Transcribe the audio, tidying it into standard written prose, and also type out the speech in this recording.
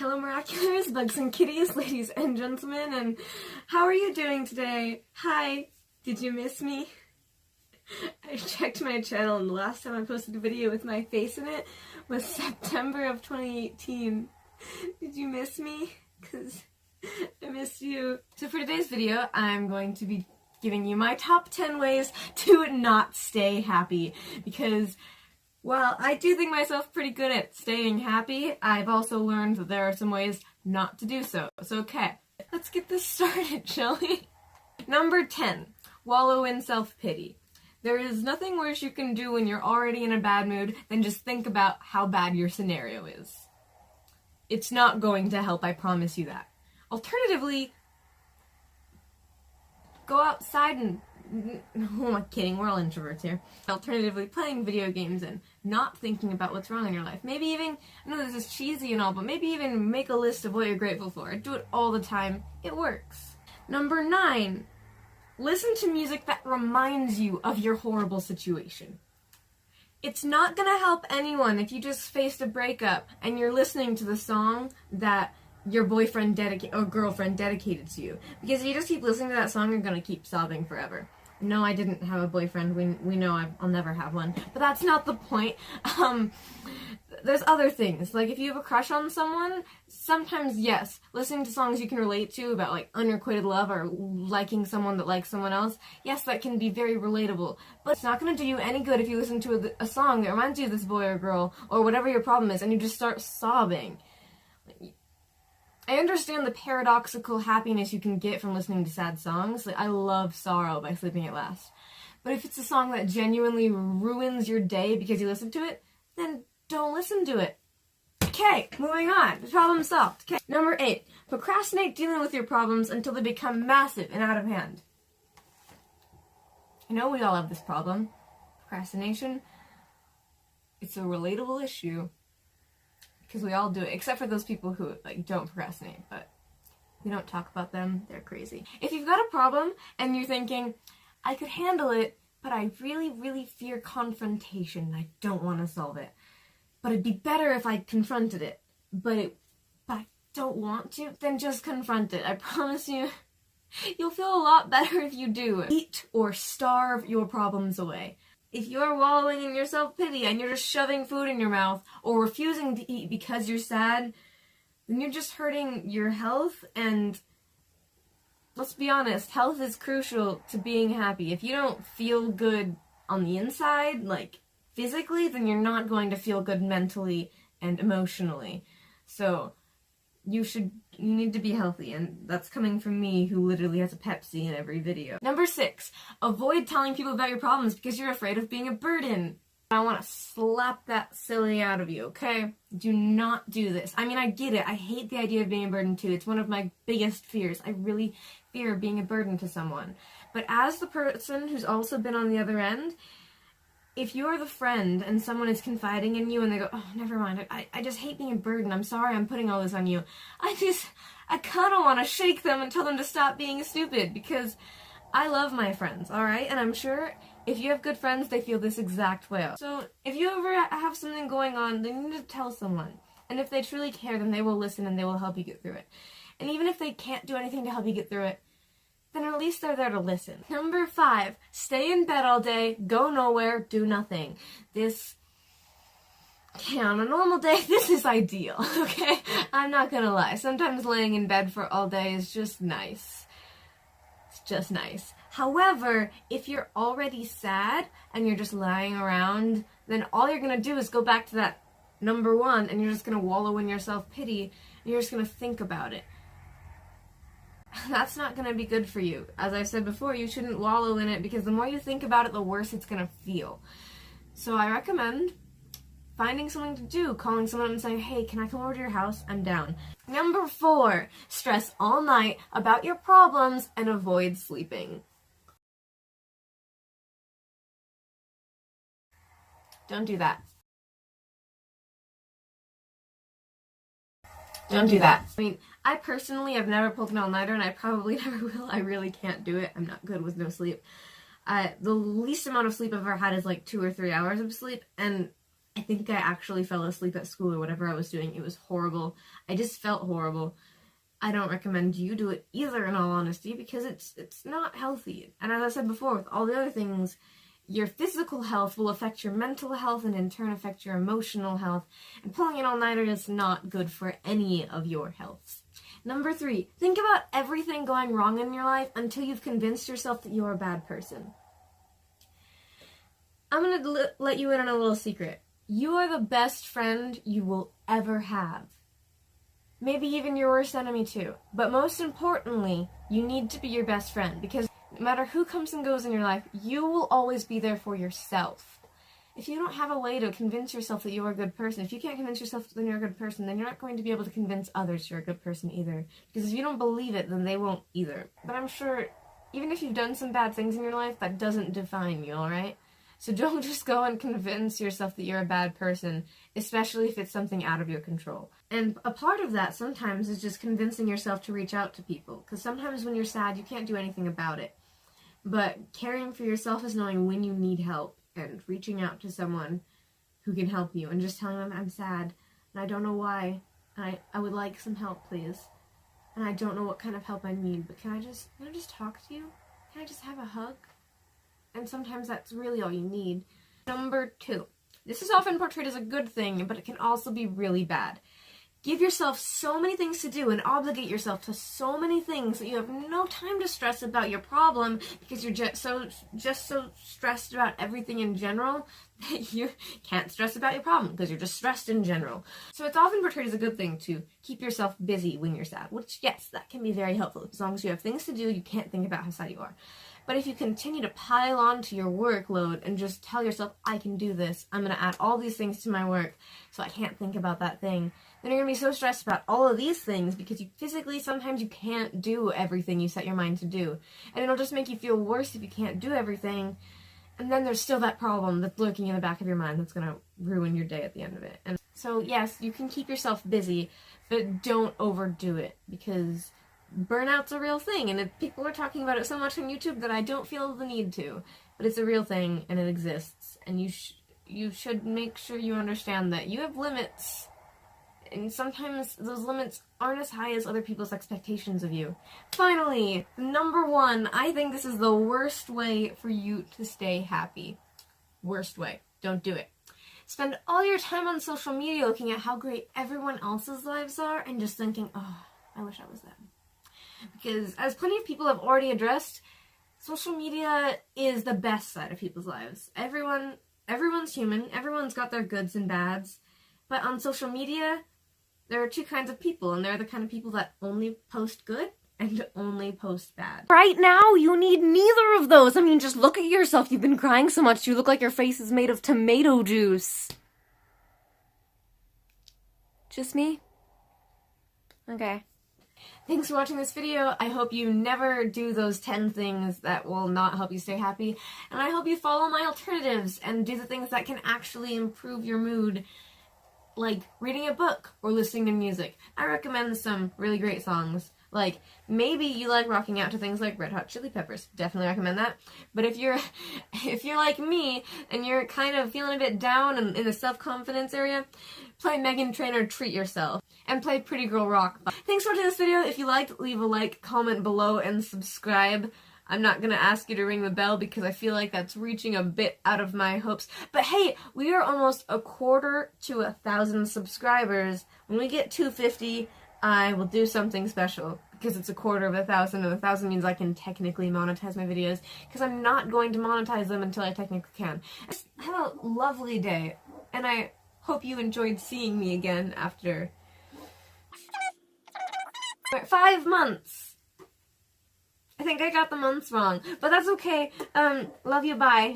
Hello miraculous bugs and kitties, ladies and gentlemen, and how are you doing today? Hi, did you miss me? I checked my channel and the last time I posted a video with my face in it was September of 2018. Did you miss me? Because I missed you. So for today's video, I'm going to be giving you my top 10 ways to not stay happy, because while I do think myself pretty good at staying happy, I've also learned that there are some ways not to do so. So okay, let's get this started, shall we? Number 10, wallow in self-pity. There is nothing worse you can do when you're already in a bad mood than just think about how bad your scenario is. It's not going to help, I promise you that. Alternatively, go outside and... Who am I kidding? We're all introverts here. Alternatively, playing video games and not thinking about what's wrong in your life. Maybe even, I know this is cheesy and all, but maybe even make a list of what you're grateful for. I do it all the time. It works. Number 9, listen to music that reminds you of your horrible situation. It's not gonna help anyone if you just faced a breakup and you're listening to the song that your boyfriend or girlfriend dedicated to you. Because if you just keep listening to that song, you're gonna keep sobbing forever. No, I didn't have a boyfriend. We know I'll never have one. But that's not the point. There's other things. Like, if you have a crush on someone, sometimes, yes, listening to songs you can relate to about, like, unrequited love or liking someone that likes someone else, yes, that can be very relatable. But it's not going to do you any good if you listen to a song that reminds you of this boy or girl or whatever your problem is and you just start sobbing. I understand the paradoxical happiness you can get from listening to sad songs. Like, I love Sorrow by Sleeping at Last. But if it's a song that genuinely ruins your day because you listen to it, then don't listen to it. Okay, moving on. The problem solved. Okay. Number 8, procrastinate dealing with your problems until they become massive and out of hand. I know we all have this problem. Procrastination. It's a relatable issue. Because we all do it, except for those people who, like, don't procrastinate, but we don't talk about them, they're crazy. If you've got a problem, and you're thinking, I could handle it, but I really, really fear confrontation, I don't want to solve it. But it'd be better if I confronted it, but I don't want to, then just confront it. I promise you, you'll feel a lot better if you do. Eat or starve your problems away. If you're wallowing in your self-pity and you're just shoving food in your mouth or refusing to eat because you're sad, then you're just hurting your health, and let's be honest, health is crucial to being happy. If you don't feel good on the inside, like physically, then you're not going to feel good mentally and emotionally. So you need to be healthy, and that's coming from me, who literally has a Pepsi in every video. Number 6, avoid telling people about your problems because you're afraid of being a burden. I want to slap that silly out of you, okay? Do not do this. I mean, I get it. I hate the idea of being a burden too. It's one of my biggest fears. I really fear being a burden to someone. But as the person who's also been on the other end, if you're the friend and someone is confiding in you and they go, oh, never mind, I just hate being a burden, I'm sorry I'm putting all this on you, I kind of want to shake them and tell them to stop being stupid, because I love my friends, alright? And I'm sure if you have good friends, they feel this exact way. So if you ever have something going on, then you need to tell someone. And if they truly care, then they will listen and they will help you get through it. And even if they can't do anything to help you get through it, then at least they're there to listen. Number 5, stay in bed all day, go nowhere, do nothing. On a normal day, this is ideal, okay? I'm not gonna lie. Sometimes laying in bed for all day is just nice. It's just nice. However, if you're already sad and you're just lying around, then all you're gonna do is go back to that number 1, and you're just gonna wallow in your self-pity, and you're just gonna think about it. That's not going to be good for you. As I said before, you shouldn't wallow in it, because the more you think about it, the worse it's going to feel. So I recommend finding something to do, calling someone and saying, hey, can I come over to your house? I'm down. Number 4, stress all night about your problems and avoid sleeping. Don't do that. Don't do that. I mean, I personally have never pulled an all-nighter, and I probably never will. I really can't do it. I'm not good with no sleep. The least amount of sleep I've ever had is like 2 or 3 hours of sleep, and I think I actually fell asleep at school or whatever I was doing. It was horrible. I just felt horrible. I don't recommend you do it either, in all honesty, because it's not healthy. And as I said before, with all the other things, your physical health will affect your mental health and in turn affect your emotional health. And pulling an all-nighter is not good for any of your health. Number 3, think about everything going wrong in your life until you've convinced yourself that you're a bad person. I'm going to let you in on a little secret. You are the best friend you will ever have. Maybe even your worst enemy too. But most importantly, you need to be your best friend, because no matter who comes and goes in your life, you will always be there for yourself. If you don't have a way to convince yourself that you're a good person, if you can't convince yourself that you're a good person, then you're not going to be able to convince others you're a good person either. Because if you don't believe it, then they won't either. But I'm sure, even if you've done some bad things in your life, that doesn't define you, alright? So don't just go and convince yourself that you're a bad person, especially if it's something out of your control. And a part of that sometimes is just convincing yourself to reach out to people. Because sometimes when you're sad, you can't do anything about it. But caring for yourself is knowing when you need help and reaching out to someone who can help you and just telling them, I'm sad and I don't know why. And I would like some help, please. And I don't know what kind of help I need, but can I just talk to you? Can I just have a hug? And sometimes that's really all you need. Number 2. This is often portrayed as a good thing, but it can also be really bad. Give yourself so many things to do and obligate yourself to so many things that you have no time to stress about your problem because you're just so stressed about everything in general that you can't stress about your problem because you're just stressed in general. So it's often portrayed as a good thing to keep yourself busy when you're sad, which, yes, that can be very helpful. As long as you have things to do, you can't think about how sad you are. But if you continue to pile on to your workload and just tell yourself, I can do this, I'm going to add all these things to my work so I can't think about that thing, then you're going to be so stressed about all of these things because you physically, sometimes you can't do everything you set your mind to do. And it'll just make you feel worse if you can't do everything. And then there's still that problem that's lurking in the back of your mind that's going to ruin your day at the end of it. And so, yes, you can keep yourself busy, but don't overdo it because burnout's a real thing, and people are talking about it so much on YouTube that I don't feel the need to. But it's a real thing, and it exists, and you should make sure you understand that you have limits, and sometimes those limits aren't as high as other people's expectations of you. Finally, number 1, I think this is the worst way for you to stay happy. Worst way. Don't do it. Spend all your time on social media looking at how great everyone else's lives are and just thinking, oh, I wish I was them. Because, as plenty of people have already addressed, social media is the best side of people's lives. Everyone's human, everyone's got their goods and bads, but on social media, there are 2 kinds of people, and they're the kind of people that only post good and only post bad. Right now, you need neither of those. I mean, just look at yourself. You've been crying so much, you look like your face is made of tomato juice. Just me? Okay. Thanks for watching this video. I hope you never do those 10 things that will not help you stay happy. And I hope you follow my alternatives and do the things that can actually improve your mood, like reading a book or listening to music. I recommend some really great songs. Like, maybe you like rocking out to things like Red Hot Chili Peppers. Definitely recommend that. But if you're like me and you're kind of feeling a bit down in the self-confidence area, play Meghan Trainor Treat Yourself. And play Pretty Girl Rock. Thanks for watching this video. If you liked, leave a like, comment below, and subscribe. I'm not gonna ask you to ring the bell because I feel like that's reaching a bit out of my hopes. But hey, we are almost a quarter to 1,000 subscribers. When we get 250, I will do something special because it's a quarter of 1,000, and 1,000 means I can technically monetize my videos because I'm not going to monetize them until I technically can. Have a lovely day, and I hope you enjoyed seeing me again after 5 months. I think I got the months wrong, but that's okay. Love you, bye.